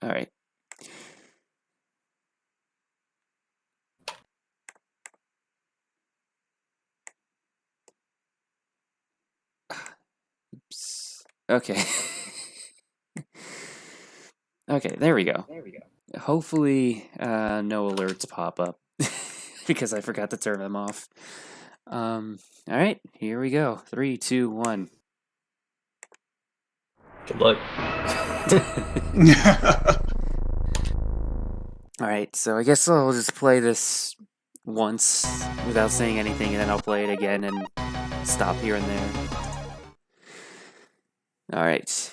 All right. Oops. Okay. Okay, there we go. Hopefully, no alerts pop up because I forgot to turn them off. All right, here we go. 3, 2, 1. Good luck. All right, so I guess I'll just play this once without saying anything, and then I'll play it again and stop here and there. All right.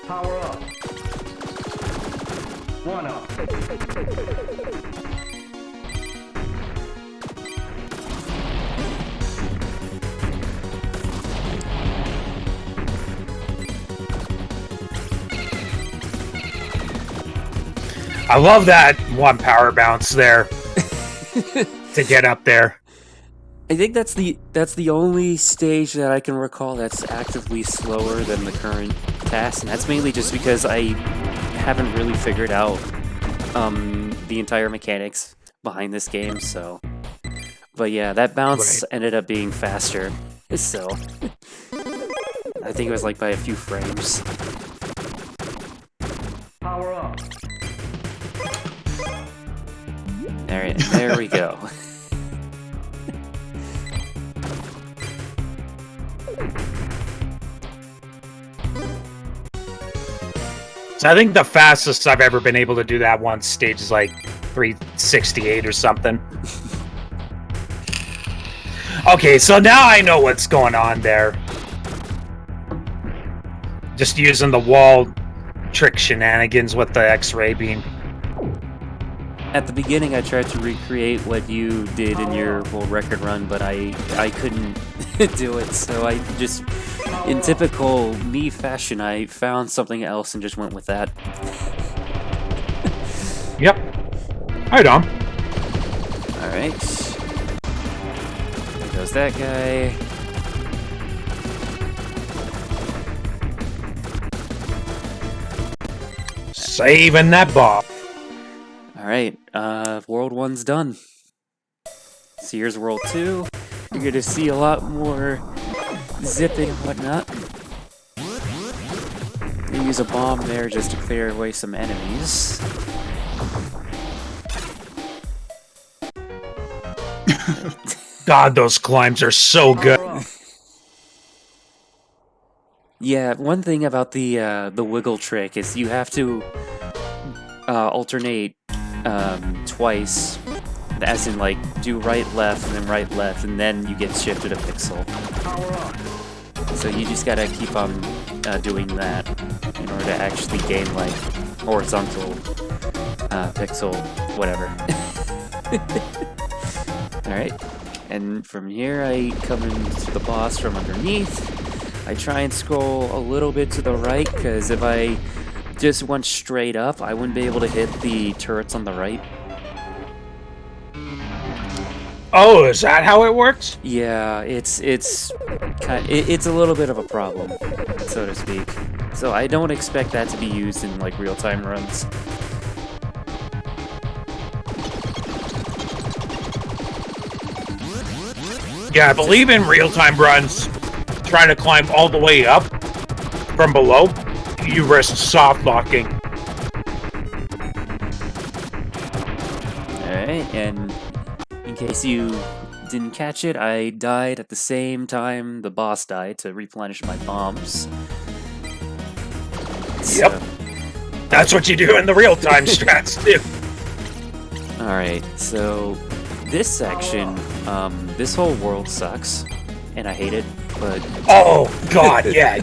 Power up. 1 up. I love that one power bounce there to get up there. I think that's the only stage that I can recall that's actively slower than the current task, and that's mainly just because I haven't really figured out the entire mechanics behind this game. So, but yeah, that bounce ended up being faster. So, I think it was like by a few frames. Power up. There we go. So I think the fastest I've ever been able to do that one stage is like 368 or something. Okay, so now I know what's going on there. Just using the wall trick shenanigans with the X-ray beam. At the beginning, I tried to recreate what you did in your world record run, but I couldn't do it. So I just, in typical me fashion, I found something else and just went with that. Yep. Hi, Dom. All right. There goes that guy. Saving that ball. All right, World 1's done. So here's World 2. You're going to see a lot more zipping and whatnot. You use a bomb there just to clear away some enemies. God, those climbs are so good. Yeah, one thing about the wiggle trick is you have to alternate twice, as in like do right left and then you get shifted a pixel. So you just gotta keep on doing that in order to actually gain like horizontal pixel whatever. Alright, and from here I come into the boss from underneath. I try and scroll a little bit to the right, because if I just went straight up, I wouldn't be able to hit the turrets on the right. Oh, is that how it works? Yeah, it's a little bit of a problem, so to speak. So I don't expect that to be used in like real-time runs. Yeah, I believe in real-time runs, trying to climb all the way up from below, you risk soft locking. Alright, and in case you didn't catch it, I died at the same time the boss died to replenish my bombs. Yep. That's what you do in the real-time strats, too. Alright, so this section, this whole world sucks, and I hate it, but... Oh, God, yeah.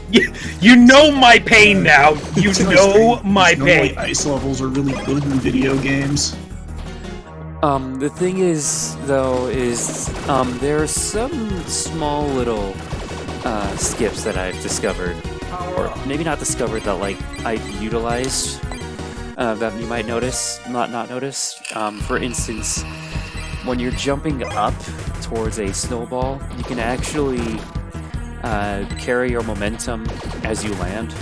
You know my pain now. You know my pain. Ice levels are really good in video games. The thing is, though, is there are some small little skips that I've discovered, or maybe not discovered, that like I've utilized that you might notice, not notice. For instance, when you're jumping up towards a snowball, you can actually carry your momentum as you land.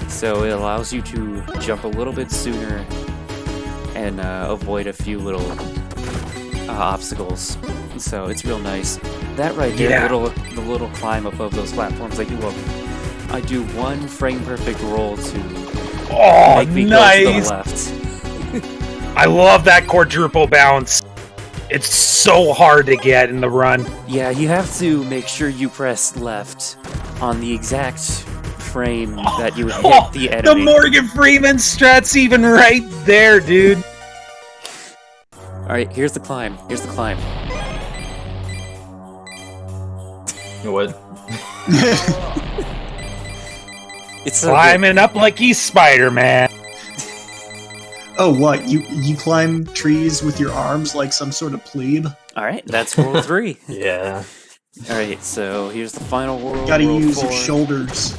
So it allows you to jump a little bit sooner and avoid a few little obstacles. So it's real nice. That right there, Yeah. the little climb above those platforms, I do one frame perfect roll to Oh, make me nice! go to the left. I love that quadruple bounce. It's so hard to get in the run. Yeah, you have to make sure you press left on the exact frame that you hit the The enemy. Morgan Freeman strat's even right there, dude. Alright, here's the climb. Here's the climb. What? It's so good. Climbing up like he's Spider-Man. Oh, what? You climb trees with your arms like some sort of plebe? Alright, that's roll 3. Yeah. Alright, so here's the final roll. Gotta roll use 4. your shoulders.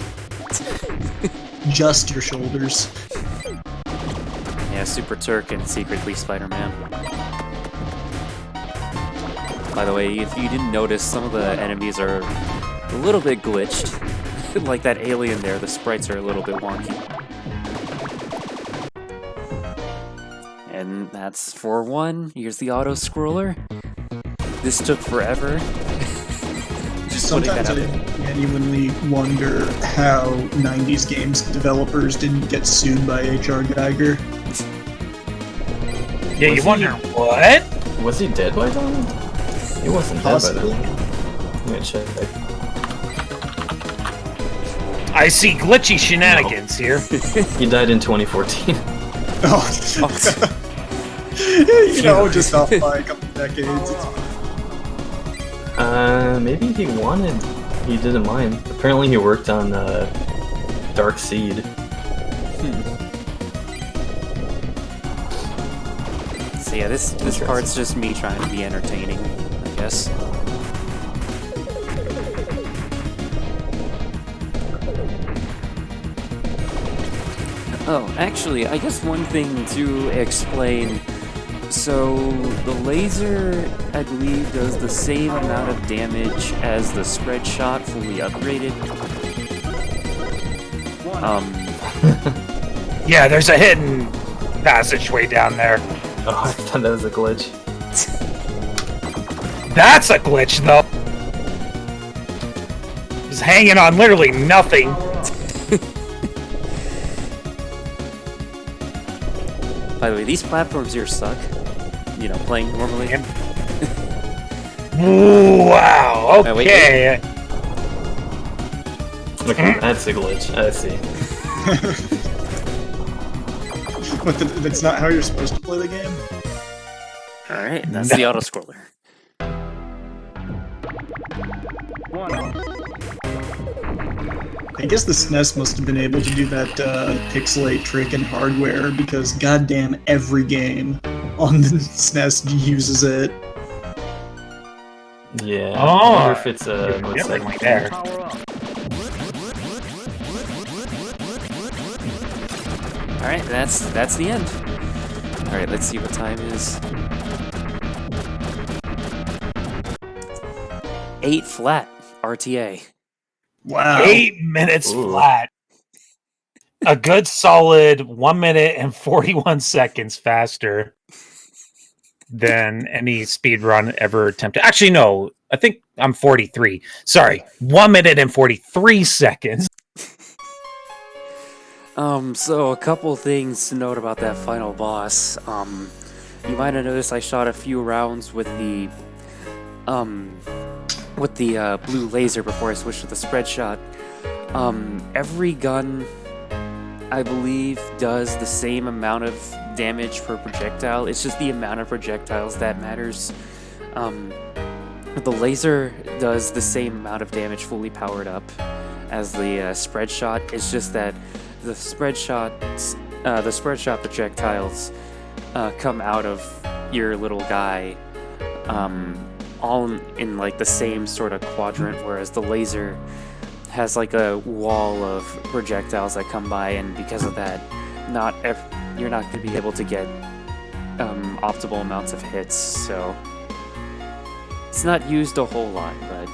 Just your shoulders. Yeah, Super Turrican, secretly Spider-Man. By the way, if you didn't notice, some of the enemies are a little bit glitched. Like that alien there, the sprites are a little bit wonky. And that's 4-1. Here's the auto-scroller. This took forever. Just putting that Sometimes out I there. genuinely wonder how 90s games developers didn't get sued by H.R. Geiger. Yeah, you Was wonder what? Was he dead by then? He wasn't Possibly. dead by then. I'm gonna check. I see glitchy shenanigans here. He died in 2014. Oh, Oh, you know, just off by a couple decades. Maybe he wanted. He didn't mind. Apparently, he worked on Dark Seed. So yeah, this part's just me trying to be entertaining, I guess. Oh, actually, I guess one thing to explain. So, the laser, I believe, does the same amount of damage as the spread shot fully upgraded. Yeah, there's a hidden passageway down there. Oh, I thought that was a glitch. That's a glitch, though. He's hanging on literally nothing. By the way, these platforms here suck. You know, playing normally. Wow, Oh, wait, okay. Okay, that's a glitch. I see. But that's not how you're supposed to play the game? Alright, that's the auto-scroller. One up. I guess the SNES must have been able to do that pixelate trick in hardware because goddamn every game on the SNES uses it. Yeah. Oh, I wonder if it's a what's that? Definitely there. Power up. Alright, that's the end. Alright, let's see what time is. 8 flat, RTA. Wow. 8 minutes Ooh. flat. A good solid 1 minute and 41 seconds faster than any speed run ever attempted. Actually, no. I think I'm 43. Sorry. 1 minute and 43 seconds. So a couple things to note about that final boss. You might have noticed I shot a few rounds with the blue laser before I switched to the spread shot. Every gun, I believe, does the same amount of damage per projectile. It's just the amount of projectiles that matters. The laser does the same amount of damage fully powered up as the spread shot. It's just that the spread shot projectiles come out of your little guy all in like the same sort of quadrant, whereas the laser has like a wall of projectiles that come by, and because of that, you're not going to be able to get optimal amounts of hits. So it's not used a whole lot, but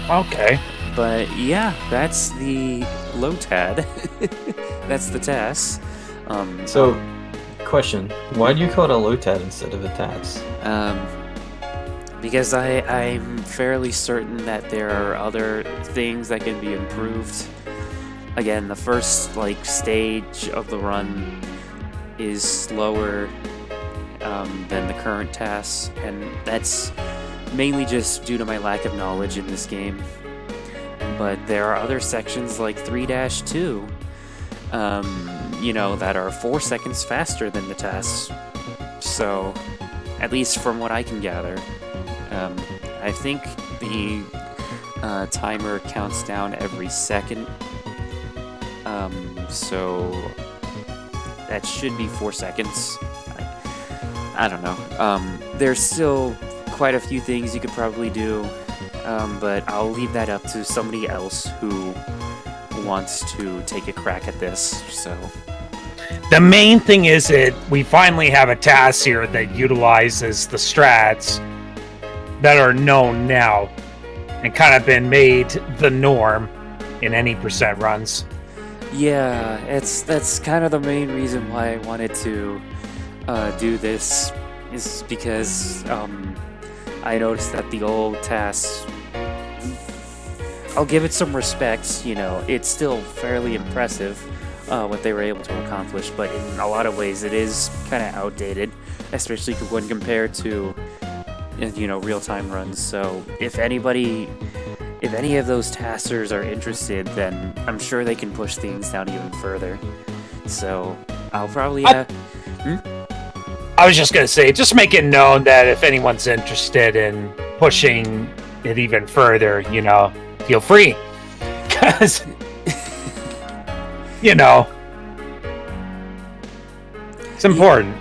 Okay. But yeah, that's the LOTAD. That's the TAS. So, question: why do you call it a LOTAD instead of a TAS? Because I'm fairly certain that there are other things that can be improved. Again, the first stage of the run is slower than the current tasks, and that's mainly just due to my lack of knowledge in this game. But there are other sections like 3-2, that are 4 seconds faster than the tasks. So, at least from what I can gather, I think the timer counts down every second. So that should be 4 seconds. I don't know. There's still quite a few things you could probably do, but I'll leave that up to somebody else who wants to take a crack at this. So the main thing is that we finally have a task here that utilizes the strats that are known now and kind of been made the norm in any percent runs. yeah, that's kind of the main reason why I wanted to do this, is because I noticed that the old tasks, I'll give it some respect, it's still fairly impressive what they were able to accomplish, but in a lot of ways it is kind of outdated, especially when compared to real-time runs. So if any of those taskers are interested, then I'm sure they can push things down even further. So I'll probably have... I was just going to say, just make it known that if anyone's interested in pushing it even further, feel free. Because, it's important.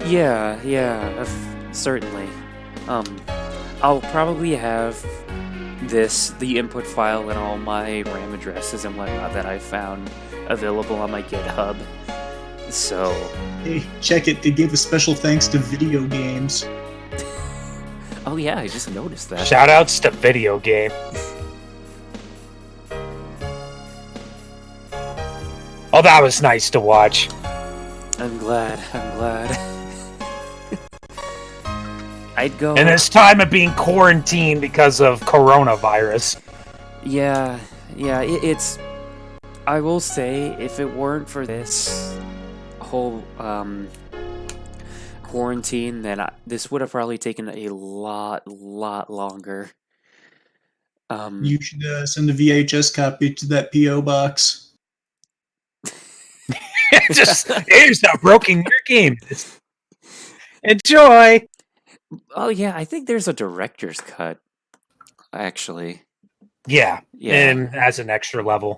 Yeah, certainly. I'll probably have the input file and all my RAM addresses and whatnot that I found available on my GitHub. So, Hey, check it. They gave a special thanks to video games. oh yeah, I just noticed that. Shoutouts to video game. Oh, that was nice to watch. I'm glad. I'd go... In this time of being quarantined because of coronavirus. Yeah, it's... I will say, if it weren't for this whole quarantine, then this would have probably taken a lot longer. You should send a VHS copy to that P.O. box. Just, here's how broken your game is. Enjoy! Oh yeah, I think there's a director's cut, actually. Yeah, Yeah. and as an extra level.